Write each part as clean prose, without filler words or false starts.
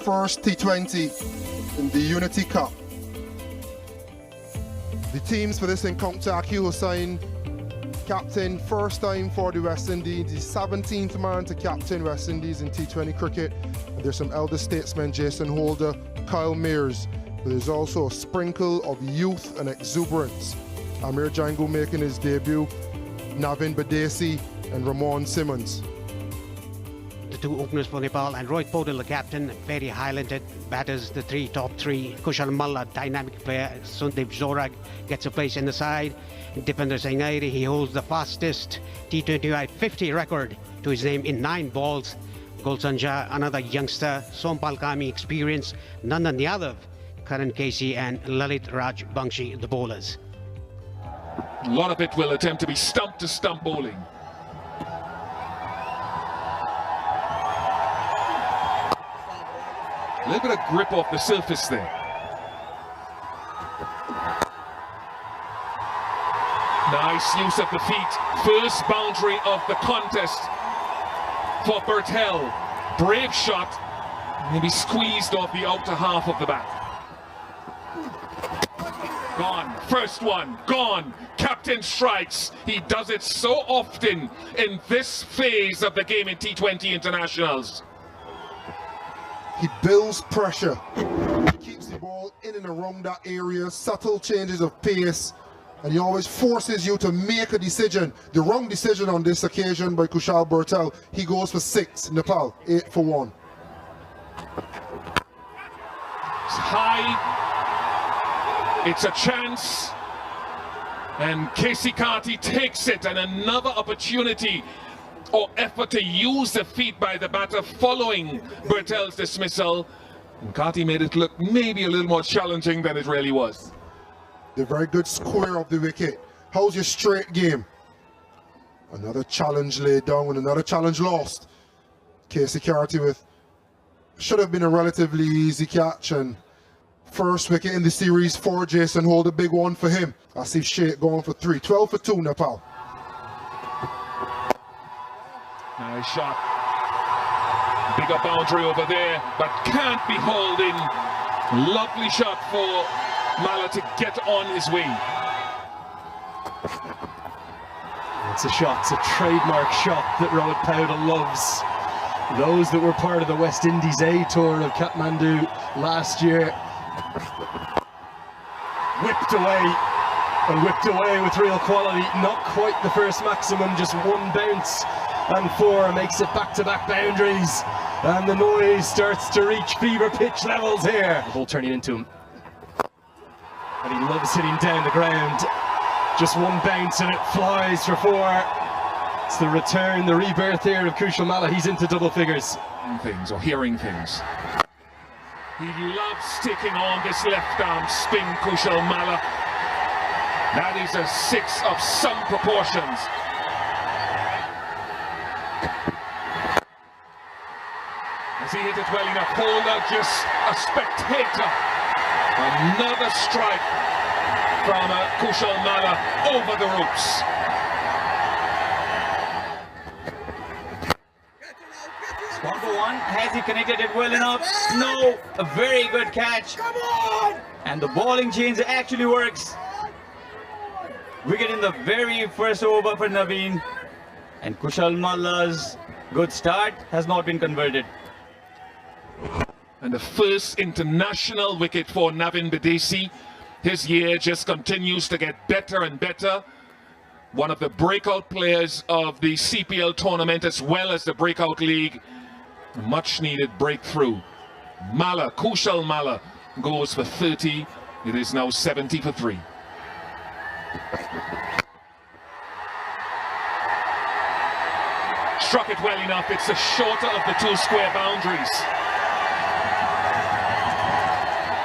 first T20 in the Unity Cup. The teams for this encounter: Aqil Hussain, captain, first time for the West Indies, the 17th man to captain West Indies in T20 cricket. And there's some elder statesmen: Jason Holder, Kyle Mayers. But there's also a sprinkle of youth and exuberance. Amir Django making his debut, Navin Badesi and Ramon Simmons. The two openers for Nepal, and Rohit Paudel, the captain, very highlighted. Batters, the top three. Kushal Malla, dynamic player. Sundeep Zorag gets a place in the side. Dipender Sainairi, he holds the fastest T20 𝑰𝒏𝒅𝒊𝒄 record to his name in 9 balls. Gulsanja, another youngster. Sompal Kami, experience. Nandan Yadav, Karan Casey, and Lalit Raj Bangshi, the bowlers. A lot of it will attempt to be stump-to-stump bowling. A little bit of grip off the surface there. Nice use of the feet. First boundary of the contest for 𝒂𝒏𝒄𝒄. Brave shot. Maybe squeezed off the outer half of the bat. Gone. First one. Gone. Captain strikes. He does it so often in this phase of the game in T20 internationals. He builds pressure. He keeps the ball in and around that area, subtle changes of pace, and he always forces you to make a decision. The wrong decision on this occasion by Kushal Bhurtel. He goes for 6, Nepal 8 for 1. It's high. It's a chance. And 𝒂𝒐𝒐𝒕 takes it, and another opportunity or effort to use the feet by the batter following Bhurtel's dismissal. And 𝒂𝒐𝒐𝒕 made it look maybe a little more challenging than it really was. The very good square of the wicket. How's your straight game? Another challenge laid down and another challenge lost. 𝒂𝒐𝒐𝒕 with should have been a relatively easy catch, and first wicket in the series for Jason Holder, big one for him. Asif Sheikh going for 3. 12 for 2, Nepal. Nice shot. Bigger boundary over there, but can't be hauled in. Lovely shot for Malla to get on his way. It's a shot, it's a trademark shot that Rohit Paudel loves. Those that were part of the West Indies A tour of Kathmandu last year. Whipped away with real quality. Not quite the first maximum, just one bounce and 4 makes it back-to-back boundaries, and the noise starts to reach fever pitch levels here. The ball turning into him, and he loves hitting down the ground. Just one bounce and it flies for 4. It's the return, the rebirth here of Kushal Malla. He's into double figures. Things or hearing things. He loves taking on this left arm spin, Kushal Malla. That is a 6 of some proportions. As he hit it well enough, Holder just a spectator. Another strike from Kushal Malla over the ropes. One for one. Has he connected it well enough? No. A very good catch. Come on! And the bowling change actually works. Wicket in the very first over for Navin. And Kushal Malla's good start has not been converted. And the first international wicket for Navin Badesi. His year just continues to get better and better. One of the breakout players of the CPL tournament as well as the breakout league. A much needed breakthrough. Malla, Kushal Malla goes for 30. It is now 70 for 3. Struck it well enough. It's the shorter of the 2 square boundaries.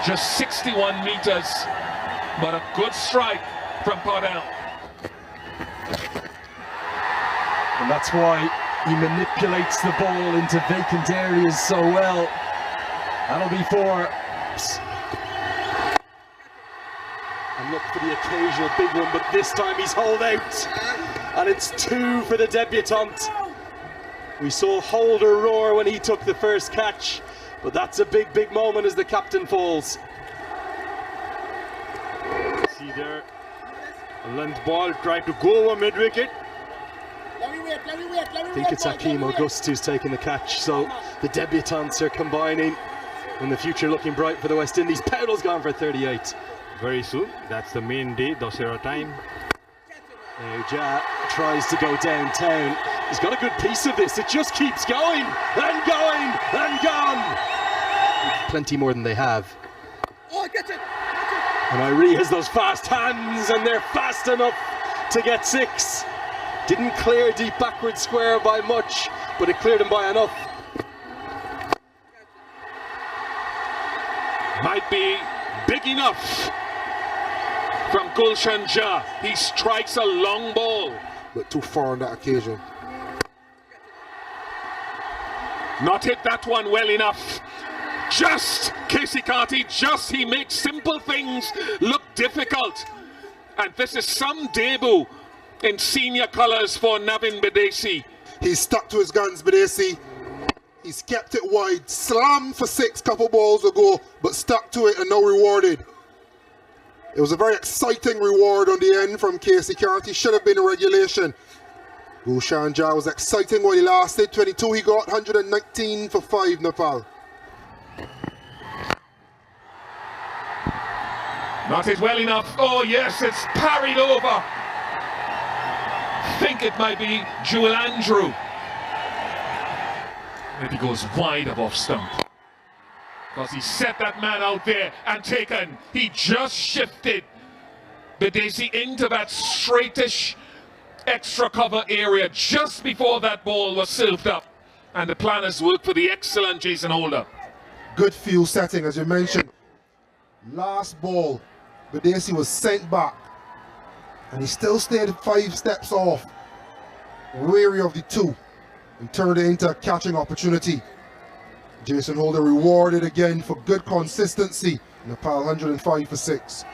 Just 61 meters, but a good strike from Paudel. And that's why he manipulates the ball into vacant areas so well. That'll be 4. And look for the occasional big one, but this time he's holed out. And it's 2 for the debutant. We saw Holder roar when he took the first catch. But that's a big, big moment as the captain falls. See there, a length ball trying to go over mid-wicket. I think it's 𝒂𝒐𝒊𝒄 who's taking the catch, so the debutants are combining and the future looking bright for the West Indies. Powell's gone for 38. Very soon, that's the main day, Dussehra time. Now Ja tries to go downtown. He's got a good piece of this. It just keeps going and going and gone. Plenty more than they have. And 𝒂𝒐𝒊𝒄 has those fast hands, and they're fast enough to get 6. Didn't clear deep backward square by much, but it cleared him by enough. Might be big enough from Gulshan Jah. He strikes a long ball. But too far on that occasion. Not hit that one well enough. Just 𝒂𝒐𝒊𝒄, just he makes simple things look difficult. And this is some debut in senior colours for Navin 𝒏𝒐𝒊𝒄. He's stuck to his guns, 𝒏𝒐𝒊𝒄. He's kept it wide, slammed for 6 couple balls ago, but stuck to it and now rewarded. It was a very exciting reward on the end from 𝒂𝒐𝒊𝒄. Should have been a regulation. Gulshan Jah was exciting while he lasted. 22 he got, 119 for 5 Nepal. Not hit well enough. Oh yes, it's parried over. Think it might be Jewel Andrew. Maybe goes wide of off stump. Because he set that man out there and taken. He just shifted 𝒏𝒐𝒊𝒄 into that straightish extra cover area just before that ball was silved up. And the planners worked for the excellent Jason Holder. Good field setting, as you mentioned. Last ball, 𝒏𝒐𝒊𝒄 was sent back. And he still stayed 5 steps off, wary of the 2, and turned it into a catching opportunity. Jason Holder rewarded again for good consistency. Nepal 105 for 6.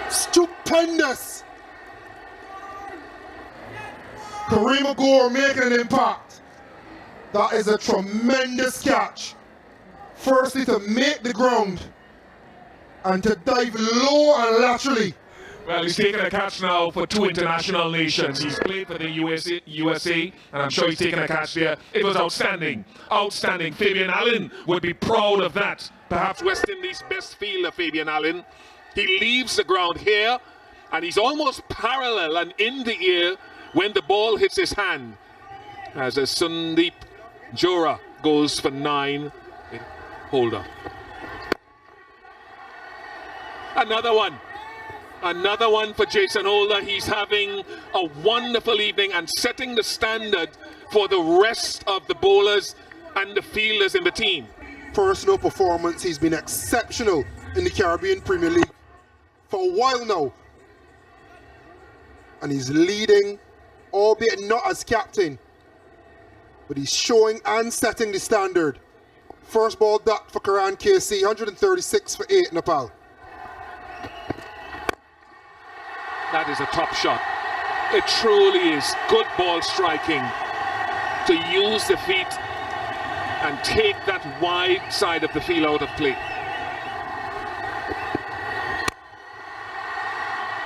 Stupendous! Kareem Agor making an impact. That is a tremendous catch. Firstly, to make the ground and to dive low and laterally. Well, he's taking a catch now for 2 international nations. He's played for the USA, and I'm sure he's taken a catch there. It was outstanding, outstanding. Fabian Allen would be proud of that. Perhaps West Indies' best fielder, Fabian Allen. He leaves the ground here, and he's almost parallel and in the air when the ball hits his hand. As a Sundeep Johra goes for 9. Holder. Another one for Jason Holder. He's having a wonderful evening and setting the standard for the rest of the bowlers and the fielders in the team. Personal performance, he's been exceptional in the Caribbean Premier League for a while now. And he's leading, albeit not as captain, but he's showing and setting the standard. First ball duck for Karan KC, 136 for 8 Nepal. That is a top shot. It truly is good ball striking to use the feet and take that wide side of the field out of play.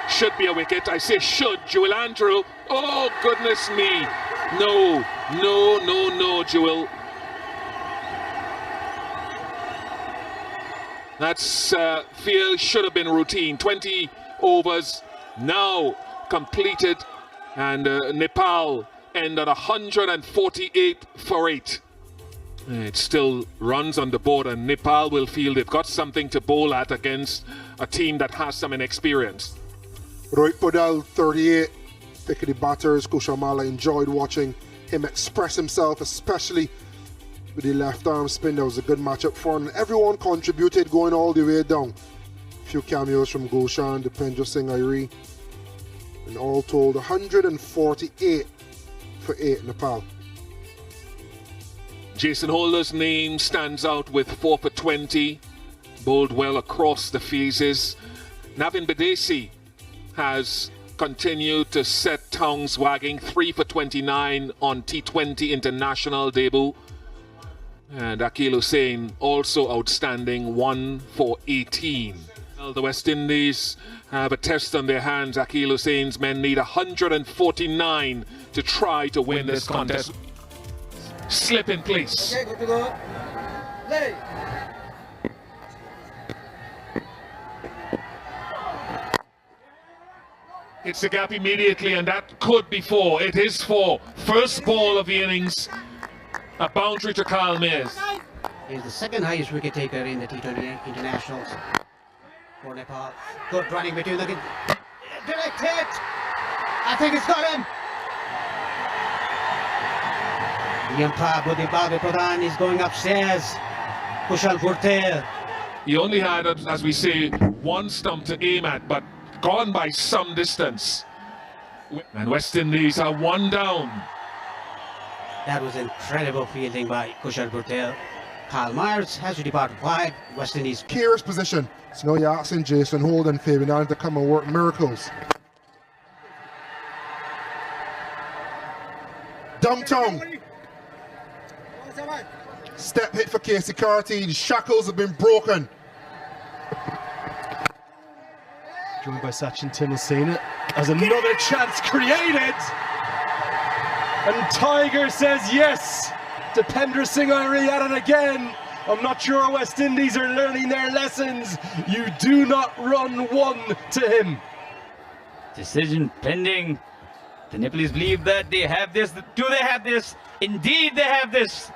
Should be a wicket. I say should. Jewel Andrew. Oh, goodness me. No, no, no, no, Jewel. That's field should have been routine. 20 overs now completed, and Nepal end at 148 for 8. It still runs on the board, and Nepal will feel they've got something to bowl at against a team that has some inexperience. Rohit Podal, 38, pick of the batters. Kushal Malla enjoyed watching him express himself, especially with the left arm spin. That was a good matchup for him. Everyone contributed going all the way down. A few cameos from Gulshan, Dipendra Singh Ivy, and all told 148 for 8 Nepal. Jason Holder's name stands out with 4 for 20, bowled well across the phases. Navin 𝒏𝒐𝒊𝒄 has continue to set tongues wagging. 3 for 29 on T20 international debut. And Akeal Hussain also outstanding, 1 for 18. Well, the West Indies have a test on their hands. Akeal Hussain's men need 149 to try to win this contest. Slip in place. Okay, good to go. Play. Hits the gap immediately, and that could be 4. It is 4. First ball of the innings. A boundary to Kyle Mayers. He's the second highest wicket taker in the T20 internationals for Nepal. Good running between the... Direct hit! I think it's got him! The umpire, 𝑯𝒊𝒔𝒕 is going upstairs. 𝒂𝒊𝒄 He only had, as we say, 1 stump to aim at, but gone by some distance. And West Indies are 1 down. That was incredible fielding by 𝒂𝒊𝒄. Kyle Mayers has to depart wide. West Indies. Keir's position. So now you're asking Jason Holt and Fabian to come and work miracles. Downtown. Step hit for 𝒂𝒊𝒄. The shackles have been broken. Joined by Sachin Tendulkar as another chance created. And Tiger says yes. 𝒂𝒊𝒄 𝒔𝒕 at it again. I'm not sure West Indies are learning their lessons. You do not run 1 to him. Decision pending. The Nepalese believe that they have this. Do they have this? Indeed they have this.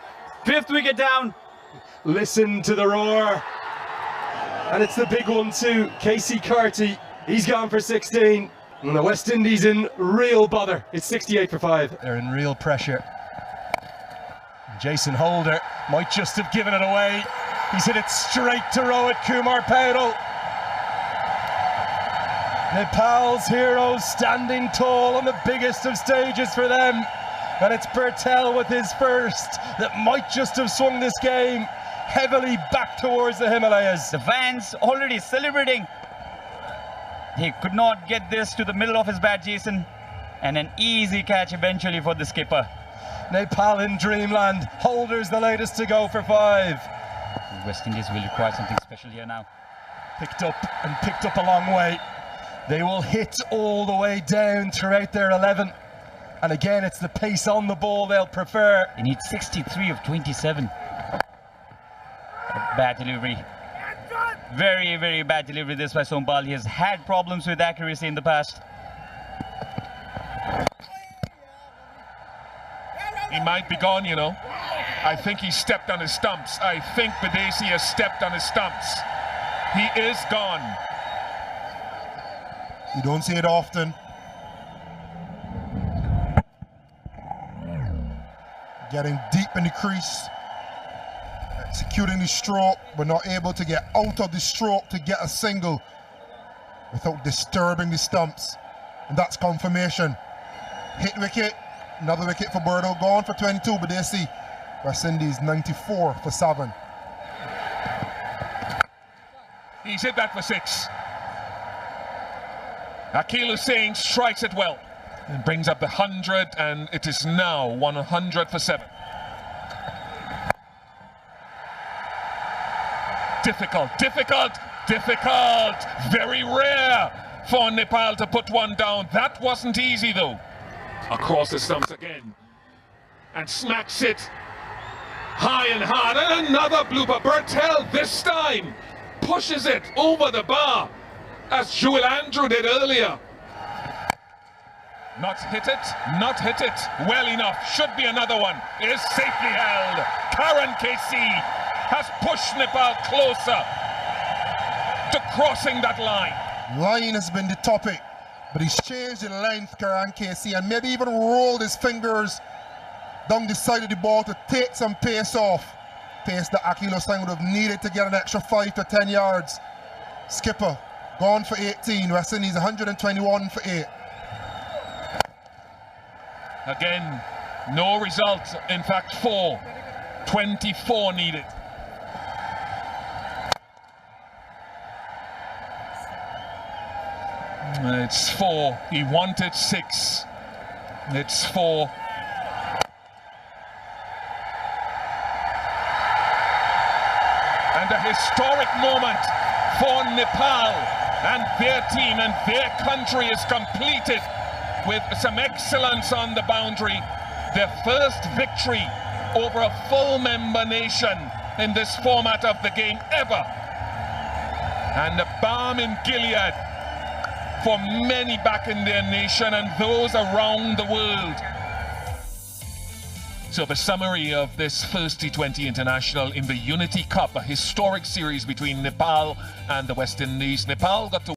5th wicket down. Listen to the roar. And it's the big one too. 𝒂𝒊𝒄, he's gone for 16. And the West Indies in real bother. It's 68 for 5. They're in real pressure. Jason Holder might just have given it away. He's hit it straight to Rohit Kumar Paudel. Nepal's heroes standing tall on the biggest of stages for them. And it's 𝒂𝒊𝒄 with his first that might just have swung this game heavily back towards the Himalayas. The fans already celebrating. He could not get this to the middle of his bat, Jason. And an easy catch eventually for the skipper. Nepal in dreamland. Holder's the latest to go for 5. West Indies will require something special here now. Picked up a long way. They will hit all the way down throughout their 11. And again, it's the pace on the ball they'll prefer. He needs 63 of 27. Bad delivery. Very, very bad delivery this by Sompal. He has had problems with accuracy in the past. He might be gone, you know. I think he stepped on his stumps. I think 𝒏𝒐𝒊𝒄 has stepped on his stumps. He is gone. You don't see it often. Getting deep in the crease. Executing the stroke, but not able to get out of the stroke to get a single without disturbing the stumps. And that's confirmation. Hit wicket. Another wicket for Birdo, gone for 22, 𝒏𝒐𝒊𝒄. West Indies 94 for 7. He's hit that for 6. Akeal Hussain strikes it well and brings up the 100, and it is now 100 for 7. Difficult. Very rare for Nepal to put 1 down. That wasn't easy though. Across the stumps again, and smacks it high and hard, and another blooper. 𝒂𝒊𝒄 this time pushes it over the bar as Joel Andrew did earlier. Not hit it well enough. Should be another one. It is safely held. Karan KC has pushed Nepal closer to crossing that line. Line has been the topic, but he's changed in length, Karan KC, and maybe even rolled his fingers down the side of the ball to take some pace off. Pace that Akeal Hussain would have needed to get an extra 5 to 10 yards. Skipper gone for 18. West Indies 121 for 8. Again, no result. In fact, 4. 24 needed. It's 4. He wanted 6. It's 4. And a historic moment for Nepal and their team and their country is completed with some excellence on the boundary. Their first victory over a full member nation in this format of the game ever. And the balm in Gilead for many back in their nation and those around the world. So the summary of this first T20 International in the Unity Cup, a historic series between Nepal and the West Indies. Nepal got to